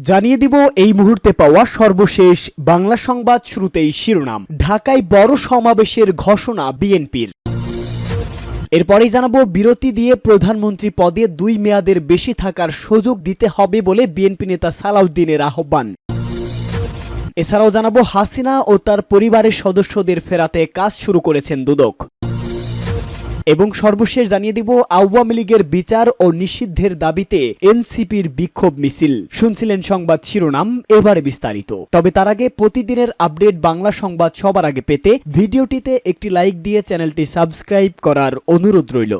জানিয়ে দিব এই মুহূর্তে পাওয়া সর্বশেষ বাংলা সংবাদ। শুরুতেই শিরোনাম। ঢাকায় বড় সমাবেশের ঘোষণা বিএনপির। এরপরেই জানাবো বিরতি দিয়ে প্রধানমন্ত্রী পদে 2 মেয়াদের বেশি থাকার সুযোগ দিতে হবে বলে বিএনপি নেতা সালাউদ্দিনের আহ্বান। এছাড়াও জানাবো হাসিনা ও তার পরিবারের সদস্যদের ফেরাতে কাজ শুরু করেছেন দুদক। এবং সর্বশেষ জানিয়ে দিব আওয়ামী লীগের বিচার ও নিষিদ্ধের দাবিতে এনসিপির বিক্ষোভ মিছিল। শুনছিলেন সংবাদ শিরোনাম, এবারে বিস্তারিত। তবে তার আগে প্রতিদিনের আপডেট বাংলা সংবাদ সবার আগে পেতে ভিডিওটিতে একটি লাইক দিয়ে চ্যানেলটি সাবস্ক্রাইব করার অনুরোধ রইল।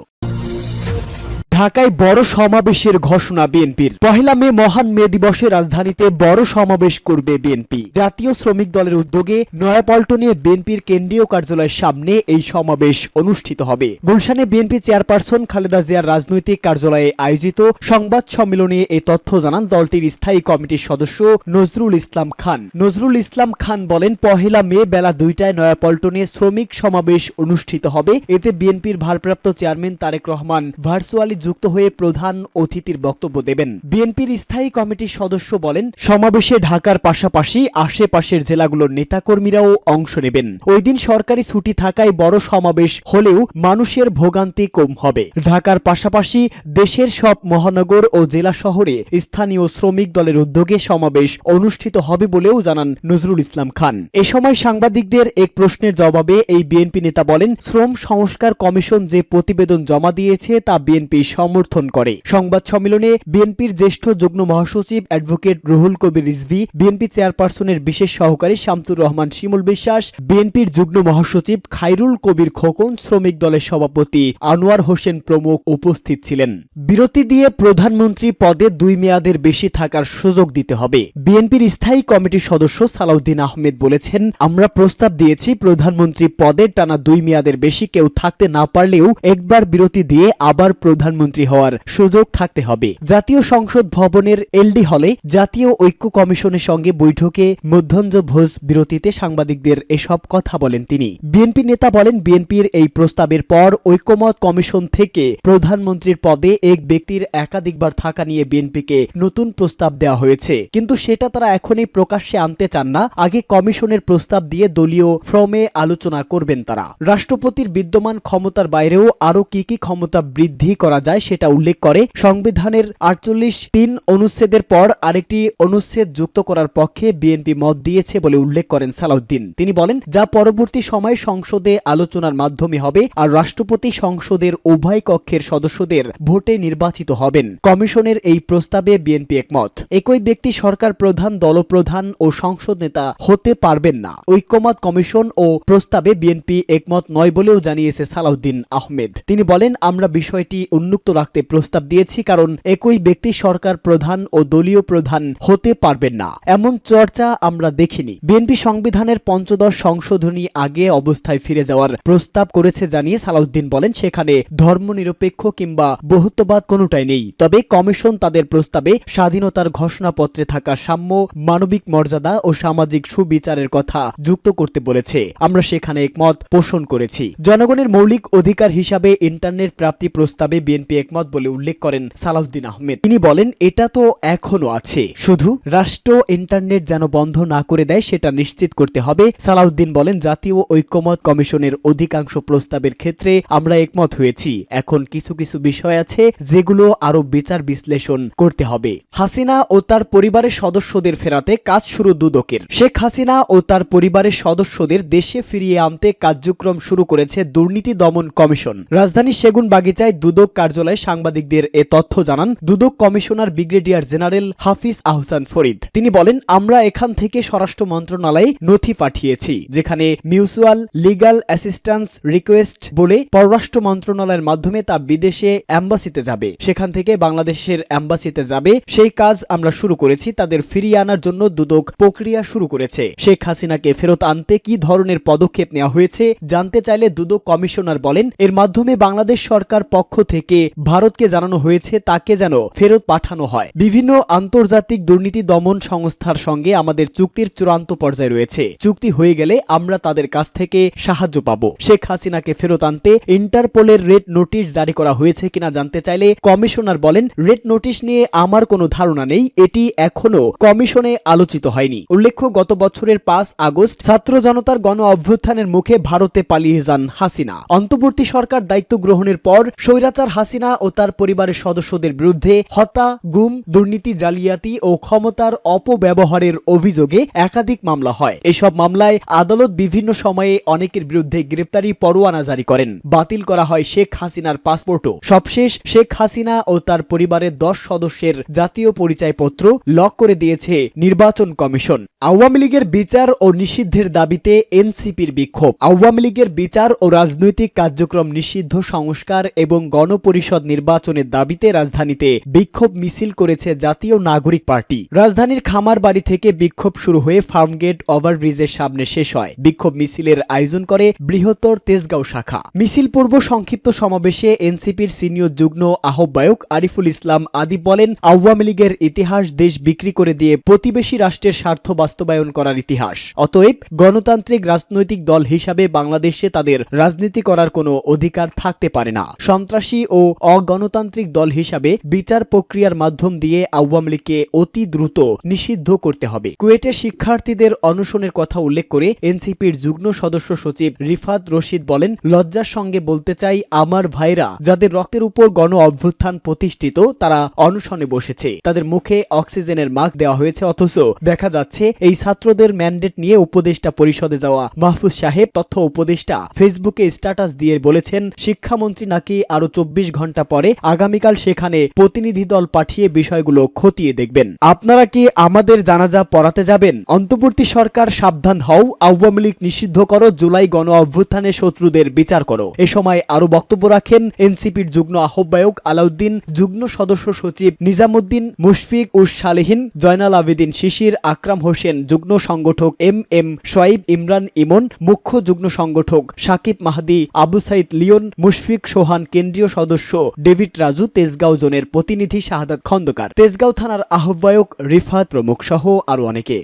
ঢাকায় বড় সমাবেশের ঘোষণা বিএনপির। 1 মে মহান মে দিবসে রাজধানীতে বড় সমাবেশ করবে বিএনপি। জাতীয় শ্রমিক দলের উদ্যোগে নয়াপল্টনে বিএনপির কেন্দ্রীয় কার্যালয়ের সামনে এই সমাবেশ অনুষ্ঠিত হবে। গুলশানে বিএনপি চেয়ারপারসন খালেদা জিয়ার রাজনৈতিক কার্যালয়ে আয়োজিত সংবাদ সম্মেলনে এই তথ্য জানান দলটির স্থায়ী কমিটির সদস্য নজরুল ইসলাম খান। নজরুল ইসলাম খান বলেন, 1 মে বেলা 2টায় নয়াপল্টনে শ্রমিক সমাবেশ অনুষ্ঠিত হবে। এতে বিএনপির ভারপ্রাপ্ত চেয়ারম্যান তারেক রহমান ভার্চুয়ালি যুক্ত হয়ে প্রধান অতিথির বক্তব্য দেবেন। বিএনপির স্থায়ী কমিটির সদস্য বলেন, সমাবেশে ঢাকার পাশাপাশি আশেপাশের জেলাগুলোর নেতাকর্মীরাও অংশ নেবেন। ওই দিন সরকারি ছুটি থাকায় বড় সমাবেশ হলেও মানুষের ভোগান্তি কম হবে। ঢাকার পাশাপাশি দেশের সব মহানগর ও জেলা শহরে স্থানীয় শ্রমিক দলের উদ্যোগে সমাবেশ অনুষ্ঠিত হবে বলেও জানান নজরুল ইসলাম খান। এ সময় সাংবাদিকদের এক প্রশ্নের জবাবে এই বিএনপি নেতা বলেন, শ্রম সংস্কার কমিশন যে প্রতিবেদন জমা দিয়েছে তা বিএনপি সমর্থন করে। সংবাদ সম্মেলনে বিএনপির জ্যেষ্ঠ যুগ্ম মহাসচিব অ্যাডভোকেট রুহুল কবির রিজভী, বিএনপি চেয়ারপারসনের বিশেষ সহকারী শামসুর রহমান শিমুল বিশ্বাস, বিএনপির যুগ্ম মহাসচিব খায়রুল কবির খোকন, শ্রমিক দলের সভাপতি আনোয়ার হোসেন প্রমুখ উপস্থিত ছিলেন। বিরতি দিয়ে প্রধানমন্ত্রী পদে 2 মেয়াদের বেশি থাকার সুযোগ দিতে হবে। বিএনপির স্থায়ী কমিটির সদস্য সালাউদ্দিন আহমেদ বলেছেন, আমরা প্রস্তাব দিয়েছি প্রধানমন্ত্রী পদে টানা 2 মেয়াদের বেশি কেউ থাকতে না পারলেও একবার বিরতি দিয়ে আবার প্রধানমন্ত্রী হওয়ার সুযোগ থাকতে হবে। জাতীয় সংসদ ভবনের এলডি হলে জাতীয় ঐক্য কমিশনের সঙ্গে বৈঠকে মধ্যাহ্নভোজ বিরতিতে সাংবাদিকদের এসব কথা বলেন তিনি। বিএনপি নেতা বলেন, বিএনপির এই প্রস্তাবের পর ঐক্যমত কমিশন থেকে প্রধানমন্ত্রীর পদে এক ব্যক্তির একাধিকবার থাকা নিয়ে বিএনপিকে নতুন প্রস্তাব দেওয়া হয়েছে, কিন্তু সেটা তারা এখনই প্রকাশ্যে আনতে চান না। আগে কমিশনের প্রস্তাব দিয়ে দলীয় ফর্মে আলোচনা করবেন তারা। রাষ্ট্রপতির বিদ্যমান ক্ষমতার বাইরেও আরো কি কি ক্ষমতা বৃদ্ধি করা যায় সেটা উল্লেখ করে সংবিধানের 48(3) অনুচ্ছেদের পর আরেকটি অনুচ্ছেদ যুক্ত করার পক্ষে বিএনপি মত দিয়েছে বলে উল্লেখ করেন সালাউদ্দিন। তিনি বলেন, যা পরবর্তী সময়ে সংসদে আলোচনার মাধ্যমে হবে আর রাষ্ট্রপতি সংসদের উভয় কক্ষের সদস্যদের ভোটে নির্বাচিত হবেন। কমিশনের এই প্রস্তাবে বিএনপি একমত। একই ব্যক্তি সরকার প্রধান, দলপ্রধান ও সংসদ নেতা হতে পারবেন না। ঐক্যমত কমিশন ও প্রস্তাবে বিএনপি একমত নয় বলেও জানিয়েছে সালাউদ্দিন আহমেদ। তিনি বলেন, আমরা বিষয়টি উন্মুক্ত রাখতে প্রস্তাব দিয়েছি, কারণ একই ব্যক্তি সরকার প্রধান ও দলীয় প্রধান হতে পারবেন না, এমন চর্চা আমরা দেখিনি। বিএনপি সংবিধানের 15 সংশোধনী আগে অবস্থায় ফিরে যাওয়ার প্রস্তাব করেছে জানিয়ে সালাউদ্দিন বলেন, সেখানে ধর্মনিরপেক্ষ কিংবা বহুত্ববাদ কোনোটাই নেই। তবে কমিশন তাদের প্রস্তাবে স্বাধীনতার ঘোষণাপত্রে থাকা সাম্য, মানবিক মর্যাদা ও সামাজিক সুবিচারের কথা যুক্ত করতে বলেছে। আমরা সেখানে একমত পোষণ করেছি। জনগণের মৌলিক অধিকার হিসাবে ইন্টারনেট প্রাপ্তি প্রস্তাবে বিএনপি একমত বলে উল্লেখ করেন সালাউদ্দিন আহমেদ। তিনি বলেন, এটা তো এখনো আছে, শুধু রাষ্ট্র ইন্টারনেট যেন বন্ধ না করে দেয় সেটা নিশ্চিত করতে হবে। সালাউদ্দিন বলেন, জাতীয় ঐক্যমত কমিশনের অধিকাংশ প্রস্তাবের ক্ষেত্রে আমরা একমত হয়েছি। এখন কিছু কিছু বিষয় আছে যেগুলো আরো বিচার বিশ্লেষণ করতে হবে। হাসিনা ও তার পরিবারের সদস্যদের ফেরাতে কাজ শুরু দুদকের। শেখ হাসিনা ও তার পরিবারের সদস্যদের দেশে ফিরিয়ে আনতে কার্যক্রম শুরু করেছে দুর্নীতি দমন কমিশন। রাজধানীর সেগুন বাগিচায় দুদক কার্যালয়ে সাংবাদিকদের এ তথ্য জানান দুদক কমিশনার ব্রিগেডিয়ার জেনারেল হাফিজ আহসান ফরিদ। তিনি বলেন, আমরা এখান থেকে স্বরাষ্ট্র মন্ত্রণালয়ে নথি পাঠিয়েছি, যেখানে মিউচুয়াল লিগ্যাল অ্যাসিস্ট্যান্স রিকোয়েস্ট বলে পররাষ্ট্র মন্ত্রণালয়ের মাধ্যমে তা বিদেশে অ্যাম্বাসিতে যাবে, সেখান থেকে বাংলাদেশের অ্যাম্বাসিতে যাবে। সেই কাজ আমরা শুরু করেছি। তাদের ফিরিয়ে আনার জন্য দুদক প্রক্রিয়া শুরু করেছে। শেখ হাসিনাকে ফেরত আনতে কি ধরনের পদক্ষেপ নেওয়া হয়েছে জানতে চাইলে দুদক কমিশনার বলেন, এর মাধ্যমে বাংলাদেশ সরকার পক্ষ থেকে ভারতকে জানানো হয়েছে তাকে যেন ফেরত পাঠানো হয়। বিভিন্ন আন্তর্জাতিক দুর্নীতি দমন সংস্থার সঙ্গে আমাদের চুক্তির চূড়ান্ত পর্যায়ে রয়েছে। চুক্তি হয়ে গেলে আমরা তাদের কাছ থেকে সাহায্য পাব। শেখ হাসিনাকে ফেরত আনতে ইন্টারপোলের রেড নোটিশ জারি করা হয়েছে কিনা জানতে চাইলে কমিশনার বলেন, রেড নোটিশ নিয়ে আমার কোনো ধারণা নেই, এটি এখনো কমিশনে আলোচিত হয়নি। উল্লেখ্য, গত বছরের 5 আগস্ট ছাত্র জনতার গণ অভ্যুত্থানের মুখে ভারতে পালিয়ে যান হাসিনা। অন্তর্বর্তী সরকার দায়িত্ব গ্রহণের পর স্বৈরাচার হাসিনা ও তার পরিবারের সদস্যদের বিরুদ্ধে হত্যা, গুম, দুর্নীতি, জালিয়াতি ও ক্ষমতার অপব্যবহারের অভিযোগে একাধিক মামলা হয়। এসব মামলায় আদালত বিভিন্ন সময়ে অনেকের বিরুদ্ধে গ্রেপ্তারি পরোয়ানা জারি করেন। বাতিল করা হয় শেখ হাসিনার পাসপোর্টও। সবশেষ শেখ হাসিনা ও তার পরিবারের 10 সদস্যের জাতীয় পরিচয়পত্র লক করে দিয়েছে নির্বাচন কমিশন। আওয়ামী লীগের বিচার ও নিষিদ্ধের দাবিতে এনসিপির বিক্ষোভ। আওয়ামী লীগের বিচার ও রাজনৈতিক কার্যক্রম নিষিদ্ধ, সংস্কার এবং গণপরিষদ নির্বাচনের দাবিতে রাজধানীতে বিক্ষোভ মিছিল করেছে জাতীয় নাগরিক পার্টি। রাজধানীর খামারবাড়ি থেকে বিক্ষোভ শুরু হয়ে ফার্মগেট ওভারব্রিজের সামনে শেষ হয়। বিক্ষোভ মিছিলের আয়োজন করে বৃহত্তর তেজগাঁও শাখা। মিছিল পূর্ব সংক্ষিপ্ত সমাবেশে এনসিপির সিনিয়র যুগ্ম আহ্বায়ক আরিফুল ইসলাম আদিব বলেন, আওয়ামী লীগের ইতিহাস দেশ বিক্রি করে দিয়ে প্রতিবেশী রাষ্ট্রের স্বার্থ বাস্তবায়ন করার ইতিহাস। অতএব গণতান্ত্রিক রাজনৈতিক দল হিসাবে বাংলাদেশে তাদের রাজনীতি করার কোনো অধিকার থাকতে পারে না। সন্ত্রাসী ও অগণতান্ত্রিক দল হিসাবে বিচার প্রক্রিয়ার মাধ্যম দিয়ে আওয়ামী লীগকে অতি দ্রুত নিষিদ্ধ করতে হবে। কুয়েটের শিক্ষার্থীদের অনশনের কথা উল্লেখ করে এনসিপির যুগ্ম সদস্য সচিব রিফাত রশিদ বলেন, লজ্জার সঙ্গে বলতে চাই, আমার ভাইরা যাদের রক্তের উপর গণ অভ্যুত্থান প্রতিষ্ঠিত তারা অনশনে বসেছে। তাদের মুখে অক্সিজেনের মাস্ক দেওয়া হয়েছে, অথচ দেখা যাচ্ছে এই ছাত্রদের ম্যান্ডেট নিয়ে উপদেষ্টা পরিষদে যাওয়া মাহফুজ সাহেব তথ্য উপদেষ্টা ফেসবুকে স্ট্যাটাস দিয়ে বলেছেন, শিক্ষামন্ত্রী নাকি আরো 24 ঘন্টা পরে আগামীকাল সেখানে প্রতিনিধি দল পাঠিয়ে বিষয়গুলো খতিয়ে দেখবেন। আপনারা কি আমাদের জানাজা পড়াতে যাবেন? অন্তর্বর্তী সরকার সাবধান হও, আওয়ামী লীগ নিষিদ্ধ করো, জুলাই গণ অভ্যুত্থানের শত্রুদের বিচার করো। এ সময় আরো বক্তব্য রাখেন এনসিপির যুগ্ম আহ্বায়ক আলাউদ্দিন, যুগ্ম সদস্য সচিব নিজামুদ্দিন, মুশফিক উস সালেহিন, জয়নাল আবেদিন শিশির, আকরাম হোসেন, যুগ্ম সংগঠক এম শোয়াইব, ইমরান ইমন, মুখ্য যুগ্ম সংগঠক সাকিব মাহদি, আবু সাইদ লিওন, মুশফিক সোহান, কেন্দ্রীয় সদস্য ডেভিড রাজু, তেজগাঁও জোনের প্রতিনিধি শাহাদাত খন্দকার, তেজগাঁও থানার আহ্বায়ক রিফাত প্রমুখ সহ আরো অনেকে।